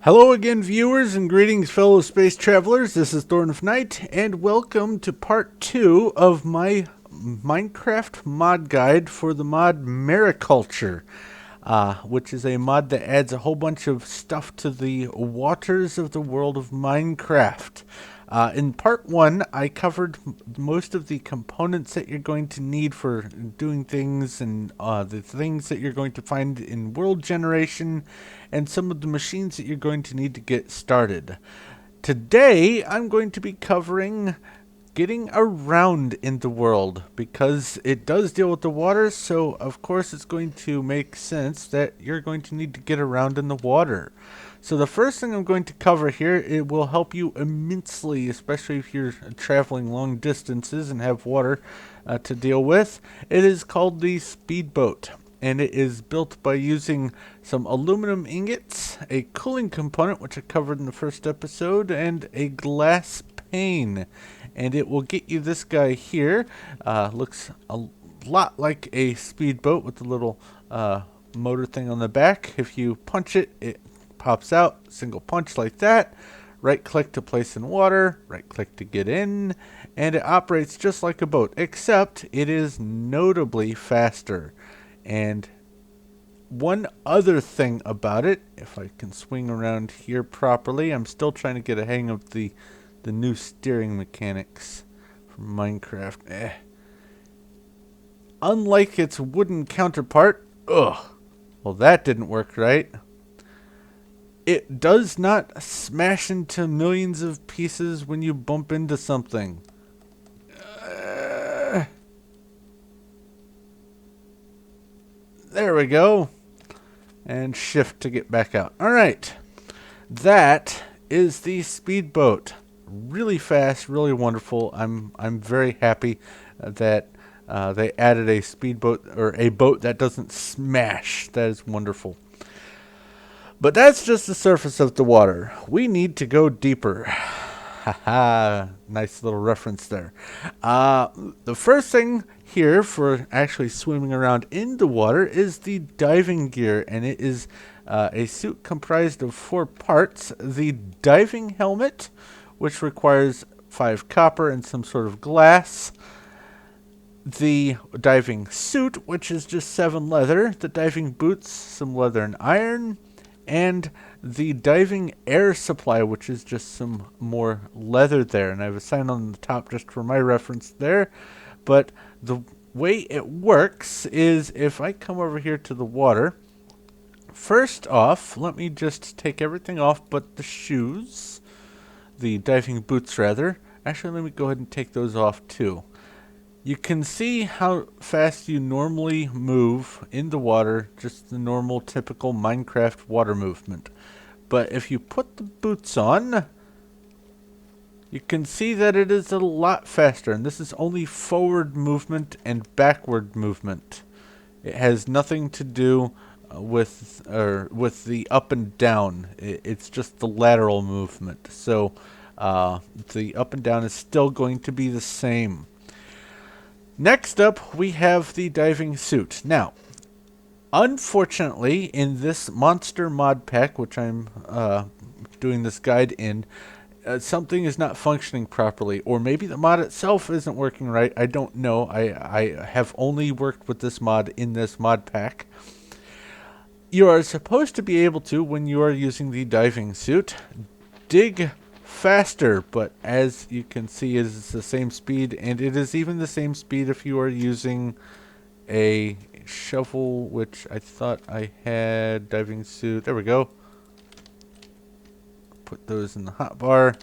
Hello again, viewers, and greetings, fellow space travelers. This is Thorn of Night, and welcome to part 2 of my Minecraft mod guide for the mod Mariculture, which is a mod that adds a whole bunch of stuff to the waters of the world of Minecraft. In part 1, I covered most of the components that you're going to need for doing things and the things that you're going to find in world generation and some of the machines that you're going to need to get started. Today, I'm going to be covering getting around in the world because it does deal with the water, so of course it's going to make sense that you're going to need to get around in the water. So the first thing I'm going to cover here, it will help you immensely, especially if you're traveling long distances and have water to deal with. It is called the speedboat, and it is built by using some aluminum ingots, a cooling component, which I covered in the first episode, and a glass pane. And it will get you this guy here. Looks a lot like a speedboat with a little motor thing on the back. If you punch it, it pops out, single punch like that. Right click to place in water, right click to get in, and it operates just like a boat, except it is notably faster. And one other thing about it, if I can swing around here properly, I'm still trying to get a hang of the new steering mechanics from Minecraft. Unlike its wooden counterpart, well, that didn't work right. It does not smash into millions of pieces when you bump into something. There we go. And shift to get back out. Alright. That is the speedboat. Really fast, really wonderful. I'm very happy that they added a speedboat, or a boat that doesn't smash. That is wonderful. But that's just the surface of the water. We need to go deeper. Haha, nice little reference there. The first thing here for actually swimming around in the water is the diving gear, and it is a suit comprised of 4 parts. The diving helmet, which requires 5 copper and some sort of glass. The diving suit, which is just 7 leather. The diving boots, some leather and iron. And the diving air supply, which is just some more leather there. And I have a sign on the top just for my reference there. But the way it works is if I come over here to the water, first off, let me just take everything off but the shoes. The diving boots, rather. Actually, let me go ahead and take those off too. You can see how fast you normally move in the water, just the normal, typical Minecraft water movement. But if you put the boots on, you can see that it is a lot faster. And this is only forward movement and backward movement. It has nothing to do with the up and down. It's just the lateral movement. So the up and down is still going to be the same. Next up, we have the diving suit. Now, unfortunately, in this monster mod pack, which I'm doing this guide in, something is not functioning properly. Or maybe the mod itself isn't working right. I don't know. I have only worked with this mod in this mod pack. You are supposed to be able to, when you are using the diving suit, dig faster, but as you can see, it is the same speed, and it is even the same speed if you are using a shovel, which I thought I had. Diving suit, there we go. Put those in the hotbar.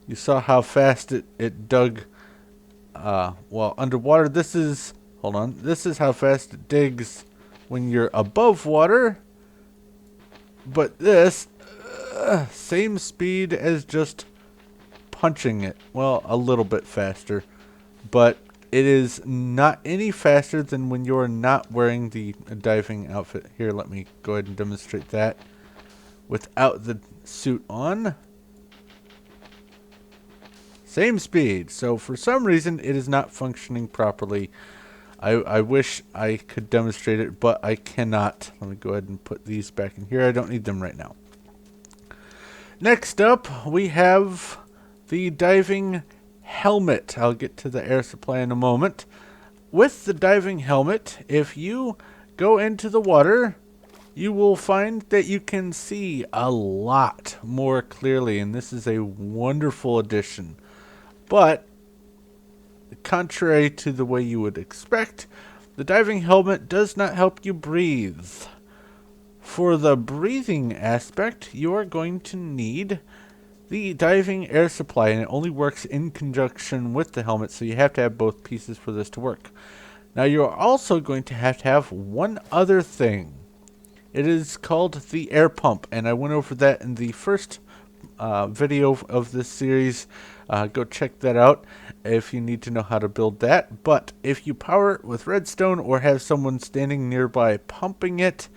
You saw how fast it dug well underwater. This is, hold on, this is how fast it digs when you're above water, but this same speed as just punching it. Well, a little bit faster, but it is not any faster than when you're not wearing the diving outfit. Here, let me go ahead and demonstrate that without the suit on. Same speed. So for some reason, it is not functioning properly. I wish I could demonstrate it, but I cannot. Let me go ahead and put these back in here. I don't need them right now. Next up, we have the diving helmet. I'll get to the air supply in a moment. With the diving helmet, if you go into the water, you will find that you can see a lot more clearly, and this is a wonderful addition. But, contrary to the way you would expect, the diving helmet does not help you breathe. For the breathing aspect, you are going to need the diving air supply, and it only works in conjunction with the helmet, so you have to have both pieces for this to work. Now, you're also going to have one other thing. It is called the air pump, and I went over that in the first video of this series. Go check that out if you need to know how to build that. But if you power it with redstone or have someone standing nearby pumping it,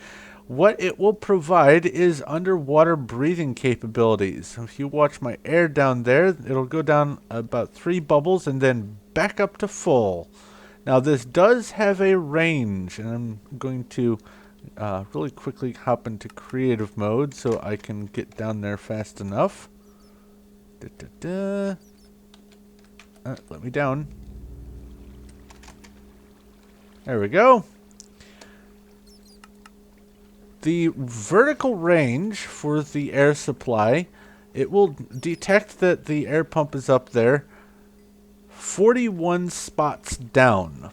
what it will provide is underwater breathing capabilities. If you watch my air down there, it'll go down about 3 bubbles and then back up to full. Now this does have a range, and I'm going to really quickly hop into creative mode so I can get down there fast enough. Let me down. There we go. The vertical range for the air supply, it will detect that the air pump is up there 41 spots down.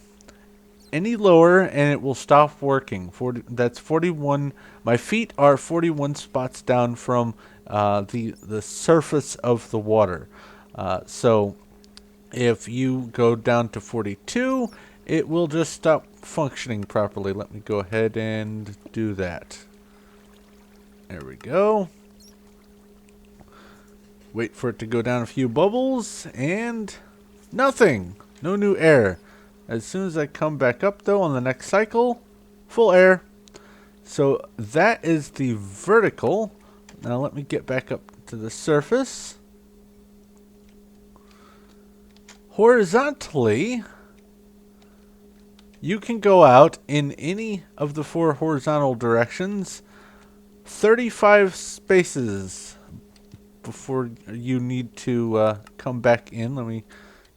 Any lower and it will stop working. That's 41. My feet are 41 spots down from the surface of the water. So if you go down to 42, it will just stop functioning properly. Let me go ahead and do that. There we go. Wait for it to go down a few bubbles, and nothing. No new air. As soon as I come back up, though, on the next cycle, full air. So that is the vertical. Now let me get back up to the surface. Horizontally, you can go out in any of the 4 horizontal directions 35 spaces before you need to come back in. Let me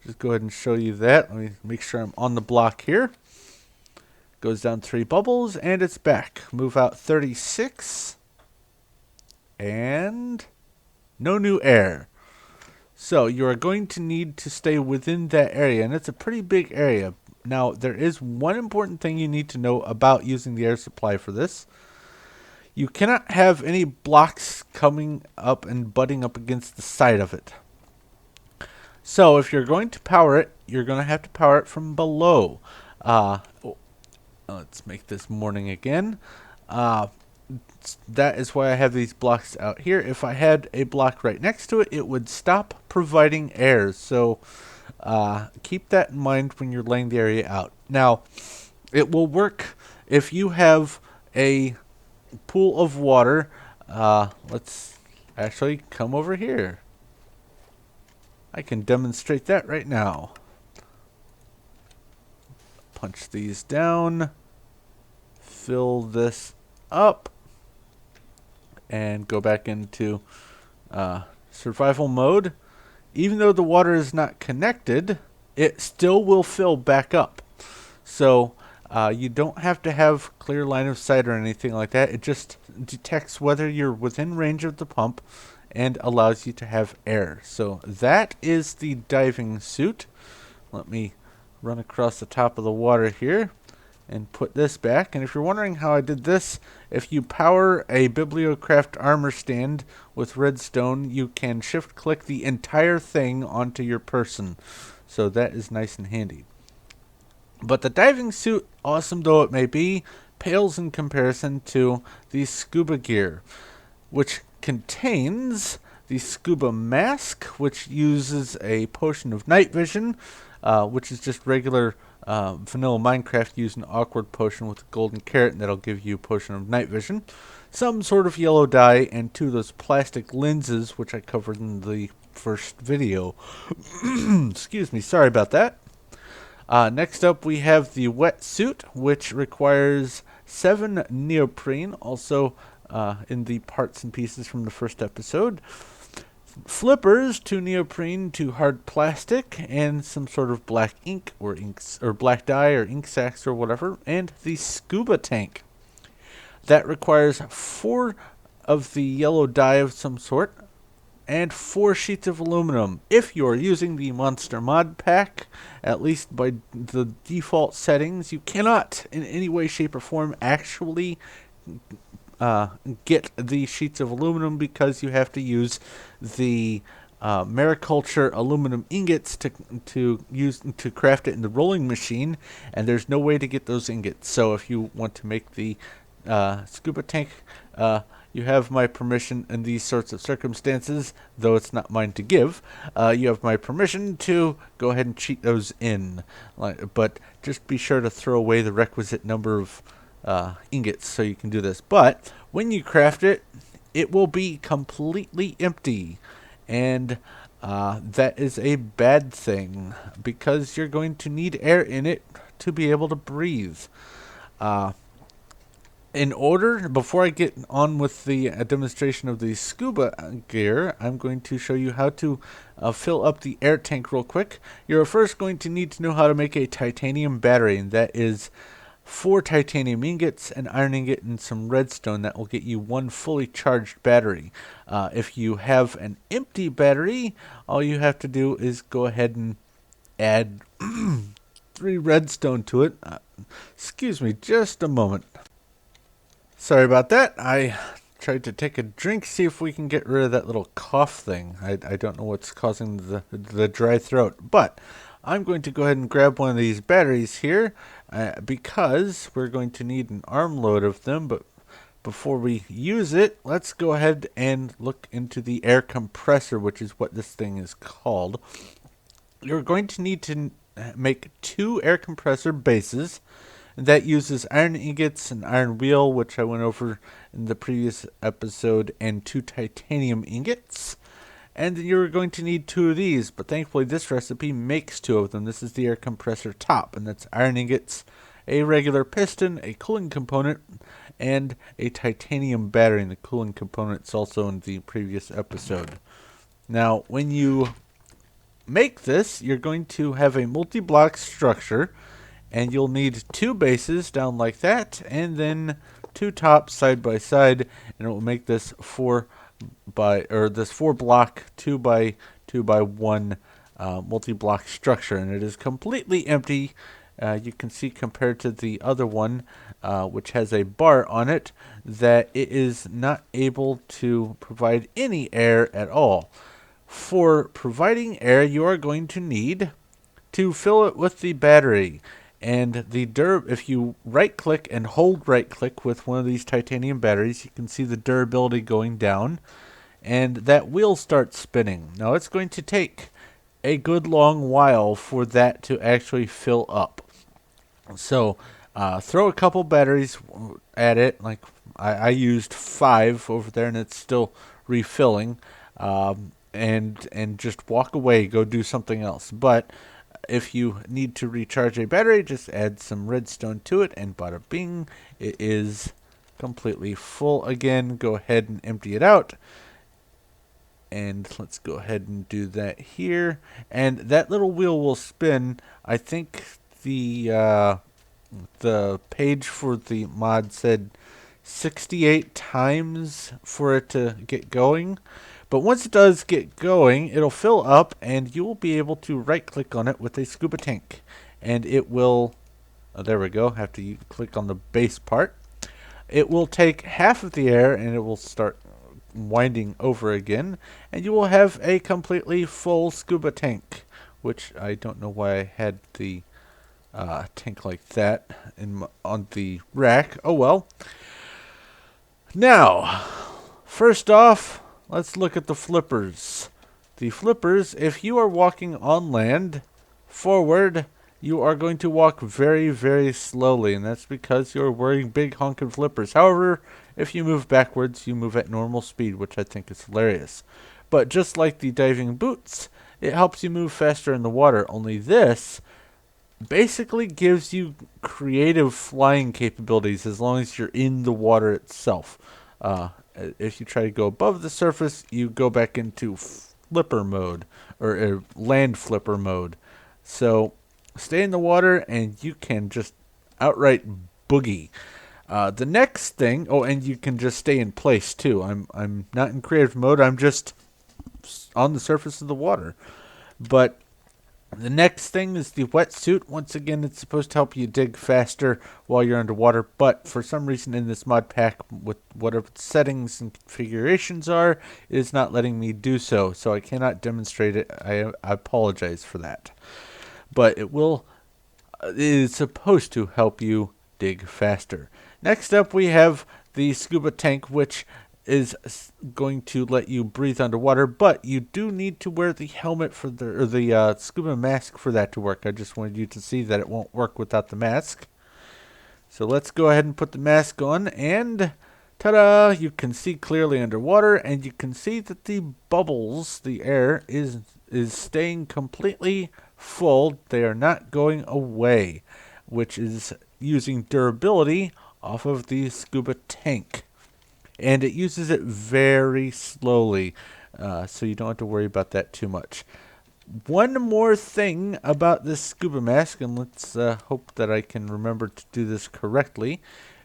just go ahead and show you that. Let me make sure I'm on the block here. Goes down 3 bubbles and it's back. Move out 36 and no new air. So you are going to need to stay within that area, and it's a pretty big area. Now, there is one important thing you need to know about using the air supply for this. You cannot have any blocks coming up and butting up against the side of it. So if you're going to power it, you're going to have to power it from below. Let's make this morning again. That is why I have these blocks out here. If I had a block right next to it, it would stop providing air. So keep that in mind when you're laying the area out. Now, it will work if you have a pool of water. Let's actually come over here. I can demonstrate that right now. Punch these down. Fill this up. And go back into survival mode. Even though the water is not connected, it still will fill back up. So you don't have to have clear line of sight or anything like that. It just detects whether you're within range of the pump and allows you to have air. So that is the diving suit. Let me run across the top of the water here and put this back. And if you're wondering how I did this, if you power a Bibliocraft armor stand with redstone, you can shift click the entire thing onto your person. So that is nice and handy. But the diving suit, awesome though it may be, pales in comparison to the scuba gear, which contains the scuba mask, which uses a potion of night vision, which is just regular vanilla Minecraft using an awkward potion with a golden carrot, and that'll give you a potion of night vision. Some sort of yellow dye, and 2 of those plastic lenses, which I covered in the first video. Excuse me, sorry about that. Next up, we have the wetsuit, which requires 7 neoprene, also in the parts and pieces from the first episode. Flippers, 2 neoprene, 2 hard plastic, and some sort of black ink or inks or black dye or ink sacs or whatever, and the scuba tank. That requires 4 of the yellow dye of some sort and 4 sheets of aluminum. If you're using the Monster Mod Pack, at least by the default settings, you cannot in any way, shape, or form actually get the sheets of aluminum because you have to use the Mariculture aluminum ingots to craft it in the rolling machine, and there's no way to get those ingots. So if you want to make the scuba tank, you have my permission in these sorts of circumstances, though it's not mine to give. You have my permission to go ahead and cheat those in, but just be sure to throw away the requisite number of ingots so you can do this. But when you craft it, it will be completely empty, and that is a bad thing because you're going to need air in it to be able to breathe. Before I get on with the demonstration of the scuba gear, I'm going to show you how to fill up the air tank real quick. You're first going to need to know how to make a titanium battery, and that is 4 titanium ingots, an iron ingot, and some redstone. That will get you 1 fully charged battery. If you have an empty battery, all you have to do is go ahead and add 3 redstone to it. Excuse me, just a moment. Sorry about that. I tried to take a drink, see if we can get rid of that little cough thing. I don't know what's causing the dry throat, but I'm going to go ahead and grab one of these batteries here because we're going to need an armload of them. But before we use it, let's go ahead and look into the air compressor, which is what this thing is called. You're going to need to make 2 air compressor bases. That uses iron ingots, an iron wheel, which I went over in the previous episode, and 2 titanium ingots. And you're going to need 2 of these, but thankfully this recipe makes 2 of them. This is the air compressor top, and that's iron ingots, a regular piston, a cooling component, and a titanium battery. And the cooling component's also in the previous episode. Now, when you make this, you're going to have a multi-block structure, and you'll need 2 bases down like that, and then 2 tops side by side, and it will make this 4 block 2 by 2 by 1 multi-block structure, and it is completely empty. You can see compared to the other one, which has a bar on it, that it is not able to provide any air at all. For providing air, you are going to need to fill it with the battery. And if you right-click and hold right-click with one of these titanium batteries, you can see the durability going down, and that wheel starts spinning. Now, it's going to take a good long while for that to actually fill up. So, throw a couple batteries at it. Like I used 5 over there, and it's still refilling. And just walk away, go do something else. But if you need to recharge a battery, just add some redstone to it, and bada bing, it is completely full again. Go ahead and empty it out. And let's go ahead and do that here. And that little wheel will spin. I think the page for the mod said 68 times for it to get going. But once it does get going, it'll fill up, and you will be able to right-click on it with a scuba tank. And it will, there we go, have to click on the base part. It will take half of the air, and it will start winding over again. And you will have a completely full scuba tank, which I don't know why I had the tank like that on the rack. Oh well. Now, first off, let's look at the flippers. The flippers, if you are walking on land, forward, you are going to walk very, very slowly, and that's because you're wearing big honking flippers. However, if you move backwards, you move at normal speed, which I think is hilarious. But just like the diving boots, it helps you move faster in the water. Only this basically gives you creative flying capabilities as long as you're in the water itself. If you try to go above the surface, you go back into flipper mode, or land flipper mode. So stay in the water and you can just outright boogie. The next thing, oh, and you can just stay in place too. I'm not in creative mode. I'm just on the surface of the water. But the next thing is the wetsuit. Once again, it's supposed to help you dig faster while you're underwater, but for some reason in this mod pack, with whatever the settings and configurations are, it is not letting me do so, so I cannot demonstrate it. I apologize for that. But it is supposed to help you dig faster. Next up, we have the scuba tank, which is going to let you breathe underwater, but you do need to wear the helmet for the scuba mask for that to work. I just wanted you to see that it won't work without the mask. So let's go ahead and put the mask on, and ta-da! You can see clearly underwater, and you can see that the bubbles, the air, is staying completely full. They are not going away, which is using durability off of the scuba tank. And it uses it very slowly, so you don't have to worry about that too much. One more thing about this scuba mask, and let's hope that I can remember to do this correctly.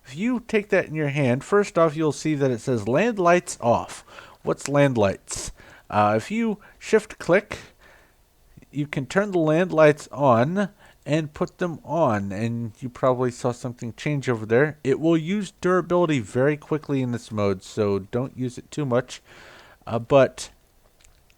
If you take that in your hand, first off, you'll see that it says land lights off. What's land lights? If you shift click, you can turn the land lights on and put them on, and you probably saw something change over there. It will use durability very quickly in this mode, so don't use it too much. But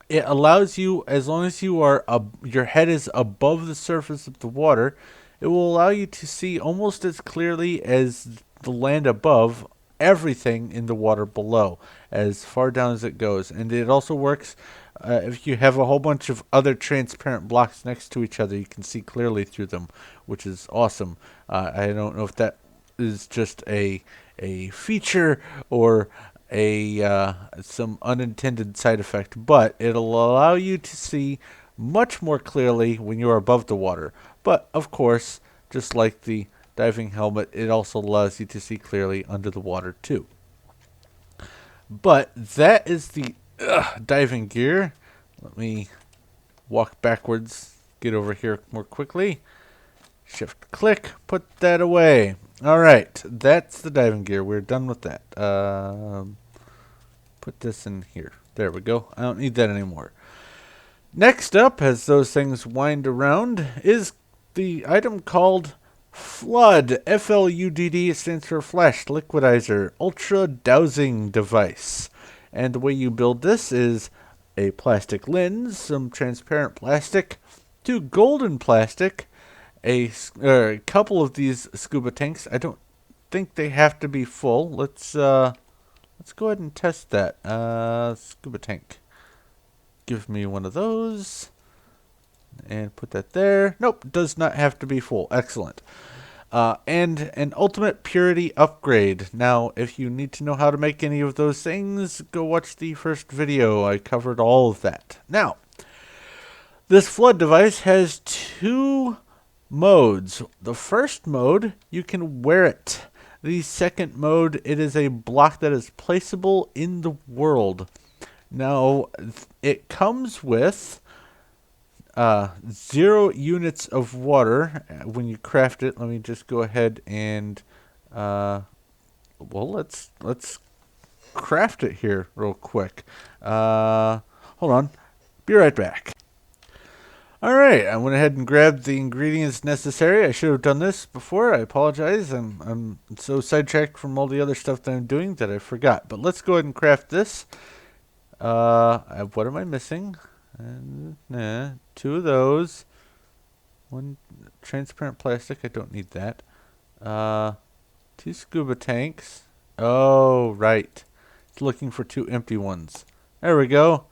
it allows you, as long as you are your head is above the surface of the water, it will allow you to see almost as clearly as the land above everything in the water below, as far down as it goes. And it also works if you have a whole bunch of other transparent blocks next to each other, you can see clearly through them, which is awesome. I don't know if that is just a feature or some unintended side effect, but it'll allow you to see much more clearly when you're above the water. But of course, just like the diving helmet, it also allows you to see clearly under the water too. But that is the diving gear. Let me walk backwards, get over here more quickly. Shift click, put that away. Alright, that's the diving gear. We're done with that. Put this in here. There we go. I don't need that anymore. Next up, as those things wind around, is the item called F.L.U.D. F.L.U.D. stands for Flash Liquidizer Ultra Dowsing Device. And the way you build this is a plastic lens, some transparent plastic, 2 golden plastic, a couple of these scuba tanks. I don't think they have to be full. Let's go ahead and test that. Scuba tank. Give me one of those. And put that there. Nope, does not have to be full. Excellent. And an ultimate purity upgrade. Now, if you need to know how to make any of those things, go watch the first video. I covered all of that. Now, this F.L.U.D. device has 2 modes. The first mode, you can wear it. The second mode, it is a block that is placeable in the world. Now, it comes with 0 units of water when you craft it. Let me just go ahead and well, let's craft it here real quick. Hold on, be right back. Alright, I went ahead and grabbed the ingredients necessary. I should have done this before. I apologize. I'm so sidetracked from all the other stuff that I'm doing that I forgot. But let's go ahead and craft this. What am I missing? 2 of those. 1 transparent plastic. I don't need that. 2 scuba tanks. Oh, right. It's looking for 2 empty ones. There we go.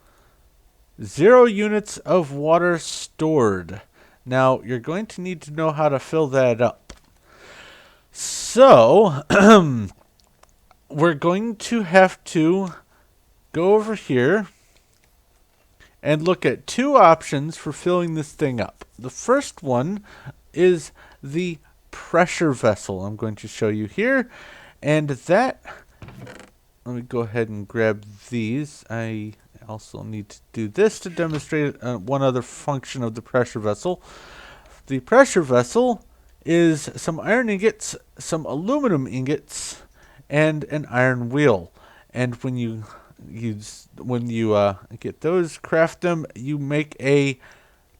0 units of water stored. Now, you're going to need to know how to fill that up. So, we're going to have to go over here and look at 2 options for filling this thing up. The first one is the pressure vessel. I'm going to show you here, and that let me go ahead and grab these. I also need to do this to demonstrate one other function of the pressure vessel. The pressure vessel is some iron ingots, some aluminum ingots, and an iron wheel. And when you get those, craft them, you make a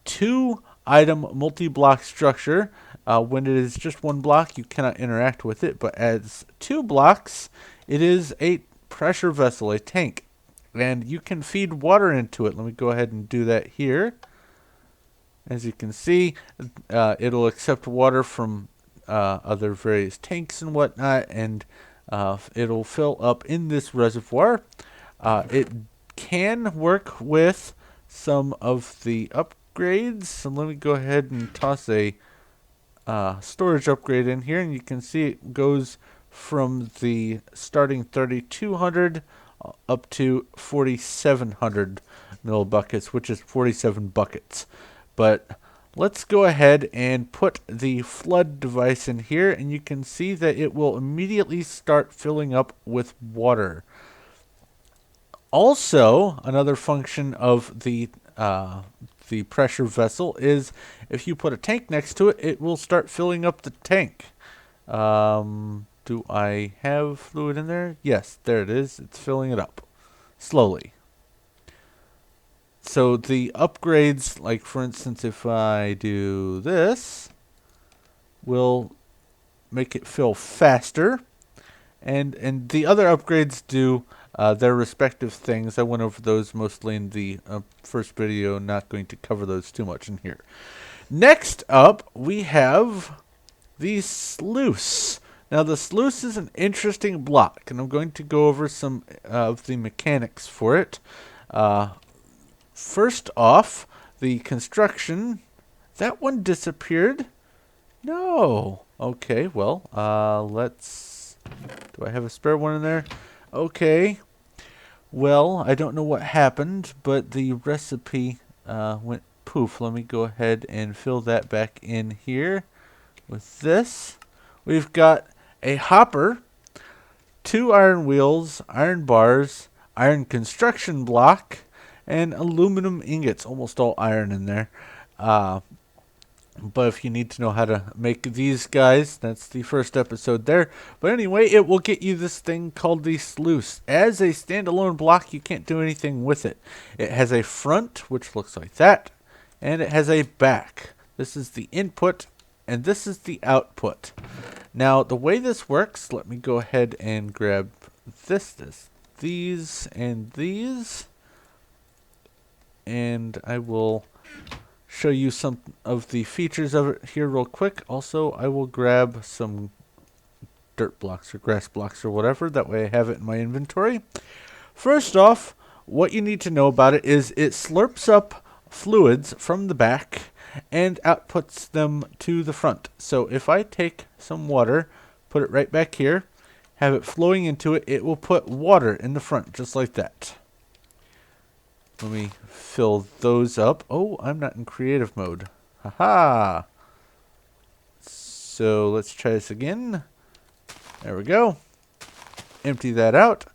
2-item multi-block structure. When it is just 1 block, you cannot interact with it, but as 2 blocks, it is a pressure vessel, a tank, and you can feed water into it. Let me go ahead and do that here. As you can see, it'll accept water from other various tanks and whatnot, and it'll fill up in this reservoir. It can work with some of the upgrades. So let me go ahead and toss a storage upgrade in here, and you can see it goes from the starting 3,200 up to 4,700 millibuckets, which is 47 buckets. But let's go ahead and put the F.L.U.D. device in here, and you can see that it will immediately start filling up with water. Also, another function of the pressure vessel is if you put a tank next to it, it will start filling up the tank. Do I have fluid in there? Yes, there it is. It's filling it up slowly. So the upgrades, like for instance, if I do this, will make it fill faster. And the other upgrades do their respective things. I went over those mostly in the first video, not going to cover those too much in here. Next up, we have the sluice. Now, the sluice is an interesting block, and I'm going to go over some of the mechanics for it. First off, the construction. That one disappeared. No. Okay, well, let's... Do I have a spare one in there? Okay. Well, I don't know what happened, but the recipe went poof. Let me go ahead and fill that back in here with this. We've got a hopper, 2 iron wheels, iron bars, iron construction block, and aluminum ingots. Almost all iron in there. But if you need to know how to make these guys, that's the first episode there. But anyway, it will get you this thing called the sluice. As a standalone block, you can't do anything with it. It has a front, which looks like that, and it has a back. This is the input, and this is the output. Now, the way this works, let me go ahead and grab these, and these. And I will show you some of the features of it here real quick. Also, I will grab some dirt blocks or grass blocks or whatever. That way I have it in my inventory. First off, what you need to know about it is it slurps up fluids from the back and outputs them to the front. So if I take some water, put it right back here, have it flowing into it, it will put water in the front just like that. Let me fill those up. Oh, I'm not in creative mode. Haha. So let's try this again. There we go. Empty that out.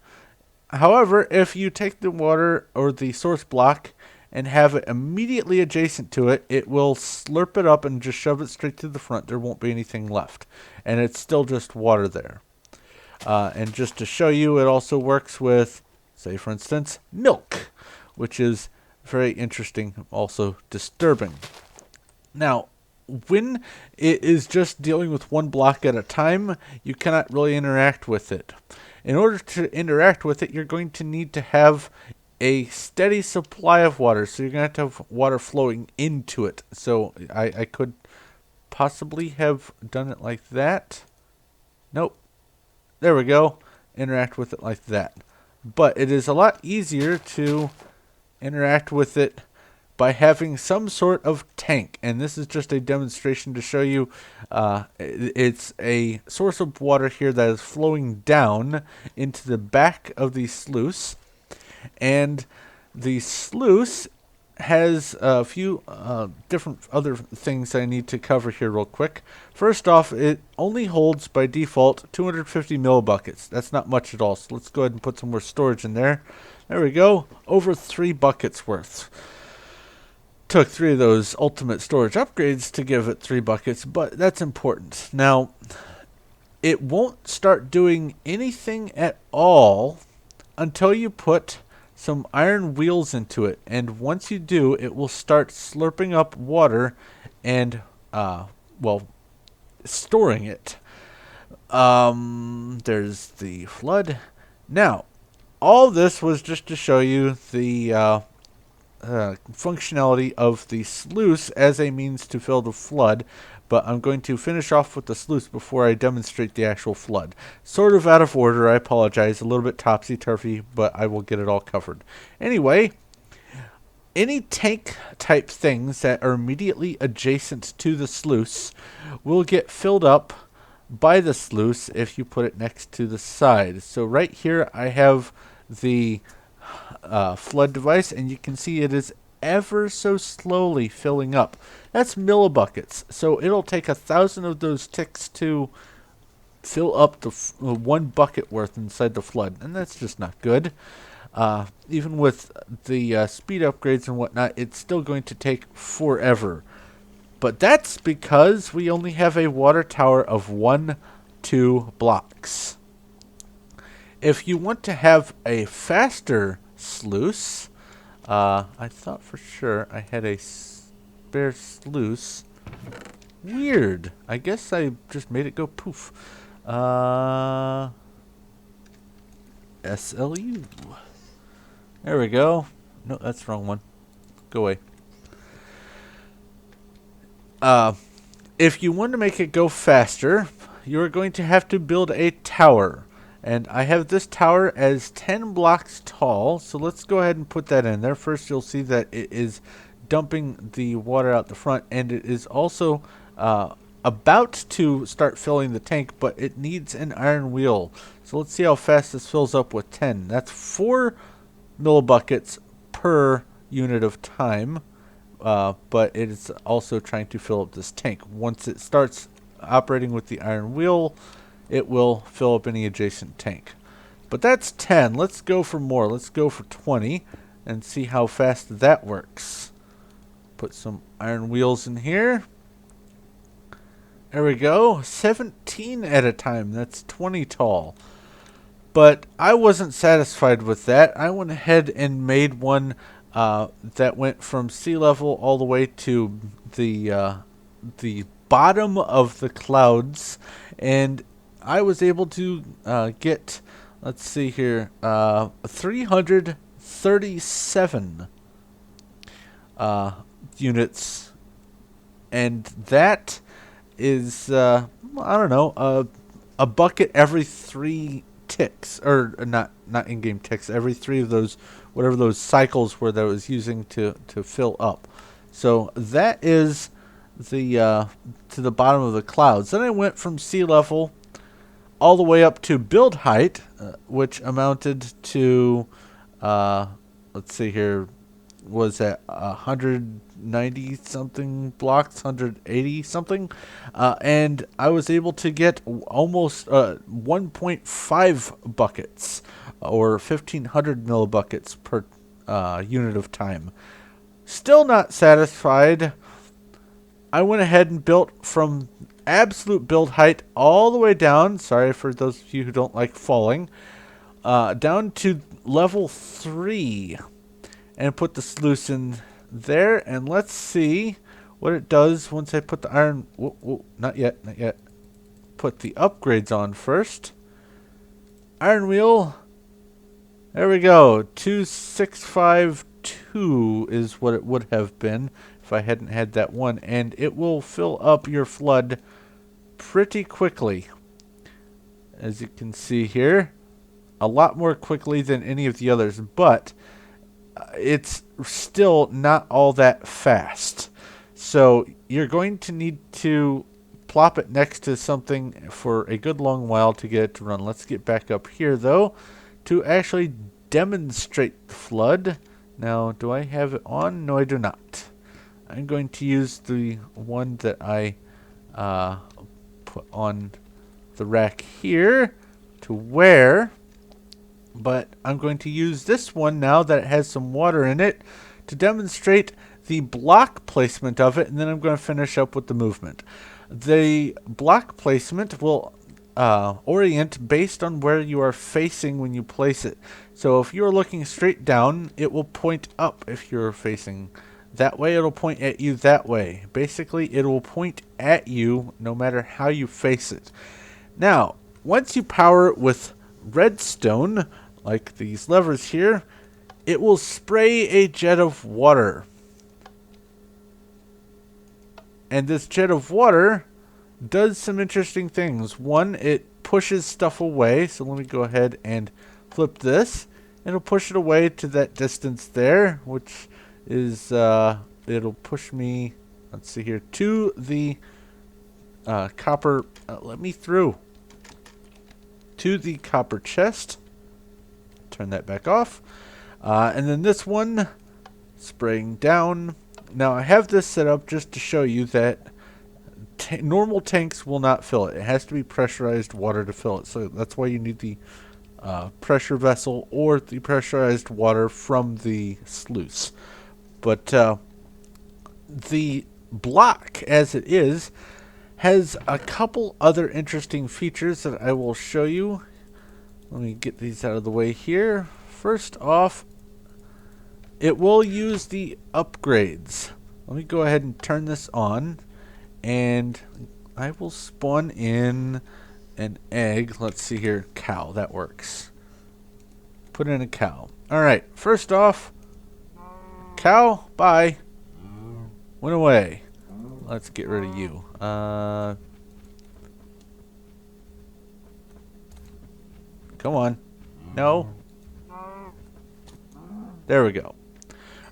However, if you take the water or the source block and have it immediately adjacent to it, it will slurp it up and just shove it straight to the front. There won't be anything left. And it's still just water there. And just to show you, it also works with, say for instance, milk, which is very interesting, also disturbing. Now, when it is just dealing with 1 block at a time, you cannot really interact with it. In order to interact with it, you're going to need to have a steady supply of water. So you're going to have water flowing into it. So I could possibly have done it like that. Nope. There we go. Interact with it like that. But it is a lot easier to interact with it by having some sort of tank. And this is just a demonstration to show you it's a source of water here that is flowing down into the back of the sluice. And the sluice has a few different other things I need to cover here real quick. First off, it only holds by default 250 millibuckets. That's not much at all, so let's go ahead and put some more storage in there. There we go, over 3 buckets worth. Took 3 of those ultimate storage upgrades to give it 3 buckets, but that's important. Now, it won't start doing anything at all until you put some iron wheels into it, and once you do, it will start slurping up water and well, storing it. There's the F.L.U.D. Now, all this was just to show you the functionality of the sluice as a means to fill the F.L.U.D., but I'm going to finish off with the sluice before I demonstrate the actual F.L.U.D. Sort of out of order, I apologize, a little bit topsy-turvy, but I will get it all covered. Anyway, any tank type things that are immediately adjacent to the sluice will get filled up by the sluice if you put it next to the side. So right here I have the F.L.U.D. device, and you can see it is ever so slowly filling up. That's millibuckets, so it'll take 1,000 of those ticks to fill up the 1 bucket worth inside the F.L.U.D., and that's just not good. Even with the speed upgrades and whatnot, it's still going to take forever. But that's because we only have a water tower of 1-2 blocks. If you want to have a faster sluice, I thought for sure I had a spare sluice. Weird. I guess I just made it go poof. SLU. There we go. No, that's the wrong one. Go away. If you want to make it go faster, you're going to have to build a tower. And I have this tower as 10 blocks tall, so let's go ahead and put that in there. First, you'll see that it is dumping the water out the front, and it is also about to start filling the tank, but it needs an iron wheel. So let's see how fast this fills up with 10. That's 4 millibuckets per unit of time, but it is also trying to fill up this tank. Once it starts operating with the iron wheel, it will fill up any adjacent tank. But that's 10. Let's go for more. Let's go for 20 and see how fast that works. Put some iron wheels in here. There we go. 17 at a time. That's 20 tall. But I wasn't satisfied with that. I went ahead and made one that went from sea level all the way to the bottom of the clouds, and I was able to get, let's see here, 337 units, and that is, I don't know, a bucket every 3 ticks, or not in-game ticks, every 3 of those, whatever those cycles were that I was using to fill up. So that is the to the bottom of the clouds. Then I went from sea level all the way up to build height, which amounted to, let's see here, was at 190 something blocks, 180 something, and I was able to get almost 1.5 buckets, or 1,500 millibuckets per unit of time. Still not satisfied. I went ahead and built from absolute build height all the way down, sorry for those of you who don't like falling, down to level 3, and put the sluice in there, and let's see what it does once I put the iron, not yet, put the upgrades on first. Iron wheel, there we go, 2652 is what it would have been if I hadn't had that one, and it will fill up your F.L.U.D. pretty quickly, as you can see here, a lot more quickly than any of the others, but it's still not all that fast. So you're going to need to plop it next to something for a good long while to get it to run. Let's get back up here though to actually demonstrate the F.L.U.D. Now, do I have it on? No, I do not. I'm going to use the one that I put on the rack here to wear. But I'm going to use this one now that it has some water in it to demonstrate the block placement of it, and then I'm going to finish up with the movement. The block placement will orient based on where you are facing when you place it. So if you're looking straight down, it will point up. If you're facing that way, it'll point at you that way. Basically, it will point at you no matter how you face it. Now, once you power it with redstone, like these levers here, it will spray a jet of water. And this jet of water does some interesting things. One, it pushes stuff away. So let me go ahead and flip this. It'll push it away to that distance there, which is, it'll push me, let's see here, to the copper, let me through. To the copper chest. Turn that back off. And then this one, spraying down. Now I have this set up just to show you that normal tanks will not fill it. It has to be pressurized water to fill it. So that's why you need the pressure vessel or the pressurized water from the sluice. But the block, as it is, has a couple other interesting features that I will show you. Let me get these out of the way here. First off, it will use the upgrades. Let me go ahead and turn this on, and I will spawn in an egg. Let's see here. Cow. That works. Put in a cow. Alright, first off, cow, bye. Went away. Let's get rid of you. Come on. No. There we go.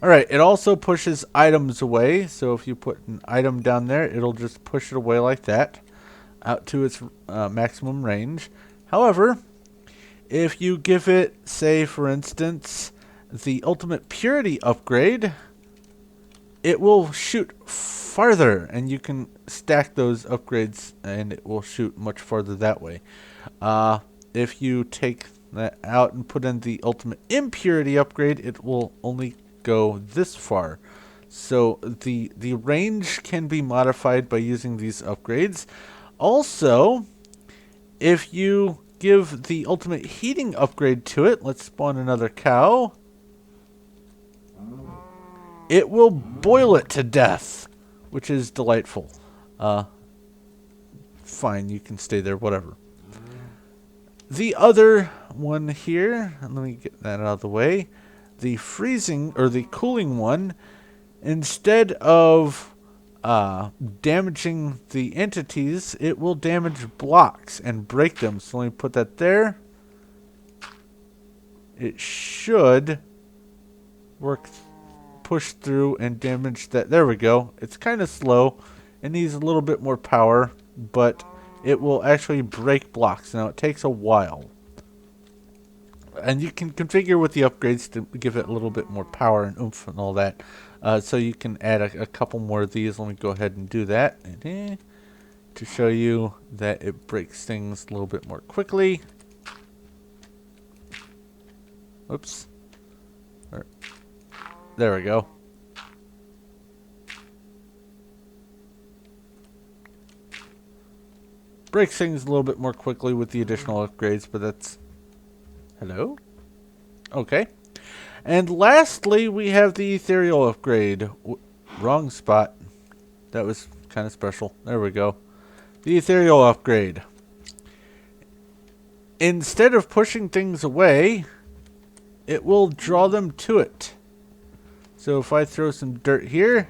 Alright, it also pushes items away. So if you put an item down there, it'll just push it away like that, out to its maximum range. However, if you give it, say for instance, the ultimate purity upgrade, it will shoot farther, and you can stack those upgrades and it will shoot much farther that way. If you take that out and put in the ultimate impurity upgrade, it will only go this far. So the range can be modified by using these upgrades. Also, if you give the ultimate heating upgrade to it, let's spawn another cow, it will boil it to death, which is delightful. Fine, you can stay there, whatever. The other one here, let me get that out of the way. The freezing, or the cooling one, instead of damaging the entities, it will damage blocks and break them. So let me put that there. It should work, push through and damage that. There we go. It's kind of slow. It needs a little bit more power, but it will actually break blocks. Now, it takes a while. And you can configure with the upgrades to give it a little bit more power and oomph and all that. So you can add a couple more of these. Let me go ahead and do that to show you that it breaks things a little bit more quickly. Oops. There we go. Breaks things a little bit more quickly with the additional upgrades, but that's... Hello? Okay. And lastly, we have the ethereal upgrade. Wrong spot. That was kind of special. There we go. The ethereal upgrade. Instead of pushing things away, it will draw them to it. So if I throw some dirt here,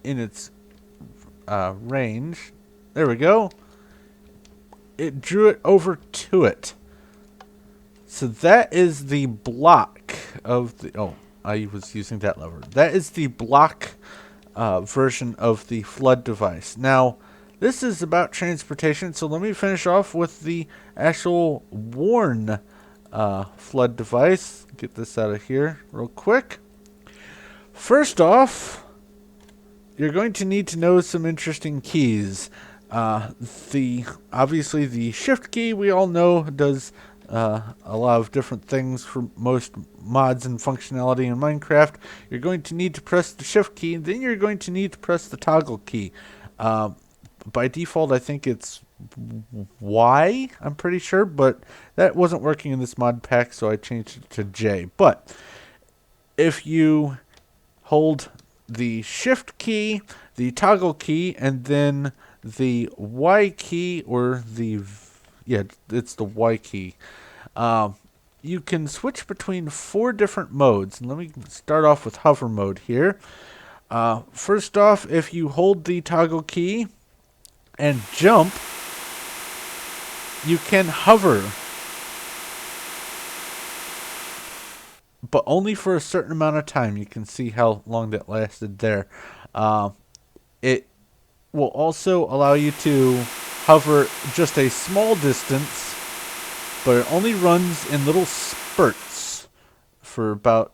in its range, there we go. It drew it over to it. So that is the block of the... Oh, I was using that lever. That is the block version of the F.L.U.D device. Now, this is about transportation, so let me finish off with the actual worn F.L.U.D device. Get this out of here real quick. First off, you're going to need to know some interesting keys. Obviously the shift key we all know does a lot of different things for most mods and functionality in Minecraft. You're going to need to press the shift key, then you're going to need to press the toggle key. By default, I think it's Y, I'm pretty sure, but that wasn't working in this mod pack, so I changed it to J. But if you hold the shift key, the toggle key, and then the Y key, or it's the Y key, you can switch between 4 different modes. And let me start off with hover mode here. First off, if you hold the toggle key and jump, you can hover, but only for a certain amount of time. You can see how long that lasted there. It will also allow you to hover just a small distance, but it only runs in little spurts for about,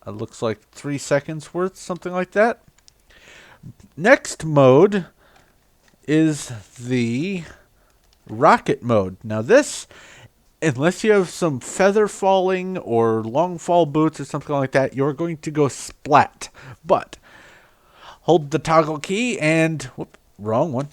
it looks like 3 seconds worth, something like that. Next mode is the rocket mode. Now this, unless you have some feather falling or long fall boots or something like that, you're going to go splat. But hold the toggle key and, whoop, wrong one.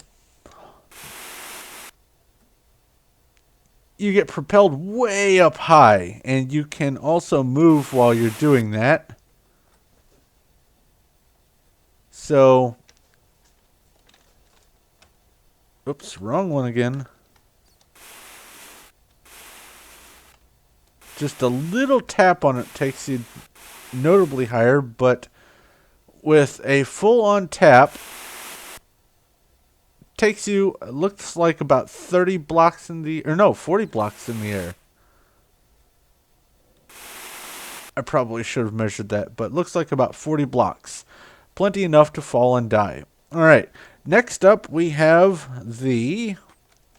You get propelled way up high, and you can also move while you're doing that. So, oops, wrong one again. Just a little tap on it takes you notably higher, but with a full-on tap, takes you, looks like about 30 blocks in the, or no, 40 blocks in the air. I probably should have measured that, but looks like about 40 blocks. Plenty enough to fall and die. Alright, next up we have the,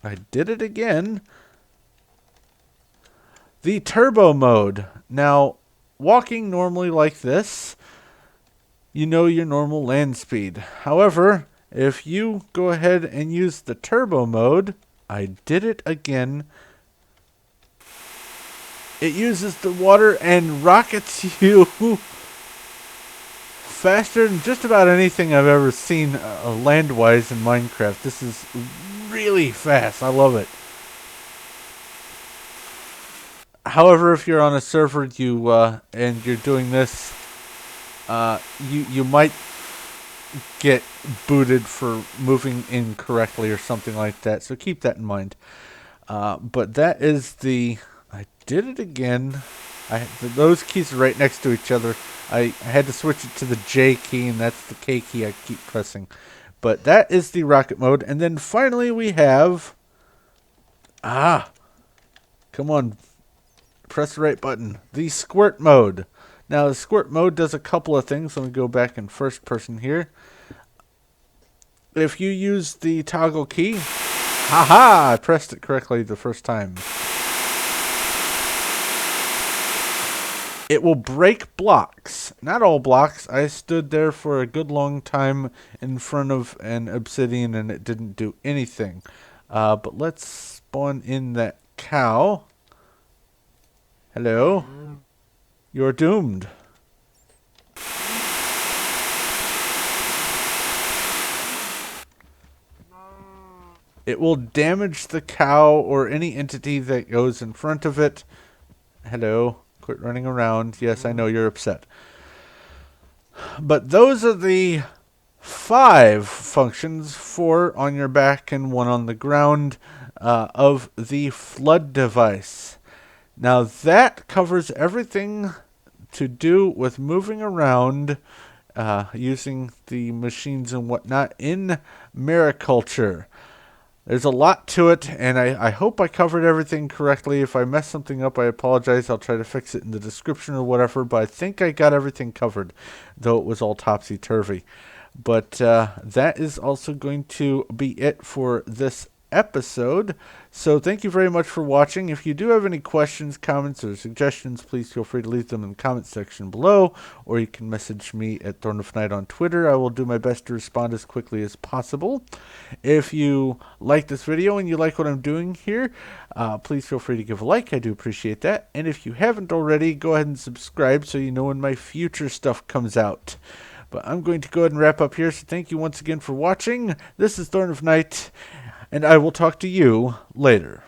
I did it again, the turbo mode. Now, walking normally like this, you know your normal land speed. However, if you go ahead and use the turbo mode, I did it again, it uses the water and rockets you faster than just about anything I've ever seen land-wise in Minecraft. This is really fast. I love it. However, if you're on a server and you're doing this, you might get booted for moving incorrectly or something like that. So keep that in mind. But that is the, I did it again. Those keys are right next to each other. I had to switch it to the J key, and that's the K key I keep pressing. But that is the rocket mode. And then finally we have, come on, press the right button, the squirt mode. Now the squirt mode does a couple of things. Let me go back in first person here. If you use the toggle key, haha, I pressed it correctly the first time. It will break blocks. Not all blocks. I stood there for a good long time in front of an obsidian and it didn't do anything. But let's spawn in that cow. Hello. You're doomed. It will damage the cow or any entity that goes in front of it. Hello. Quit running around. Yes, I know you're upset. But those are the 5 functions, 4 on your back and 1 on the ground, of the F.L.U.D device. Now that covers everything to do with moving around, using the machines and whatnot in Mariculture. There's a lot to it, and I hope I covered everything correctly. If I messed something up, I apologize. I'll try to fix it in the description or whatever, but I think I got everything covered, though it was all topsy-turvy. But that is also going to be it for this episode. So thank you very much for watching. If you do have any questions, comments, or suggestions, please feel free to leave them in the comment section below, or you can message me at Thorn of Night on Twitter. I will do my best to respond as quickly as possible. If you like this video and you like what I'm doing here, please feel free to give a like. I do appreciate that. And if you haven't already, go ahead and subscribe so you know when my future stuff comes out. But I'm going to go ahead and wrap up here. So thank you once again for watching. This is Thorn of Night, and I will talk to you later.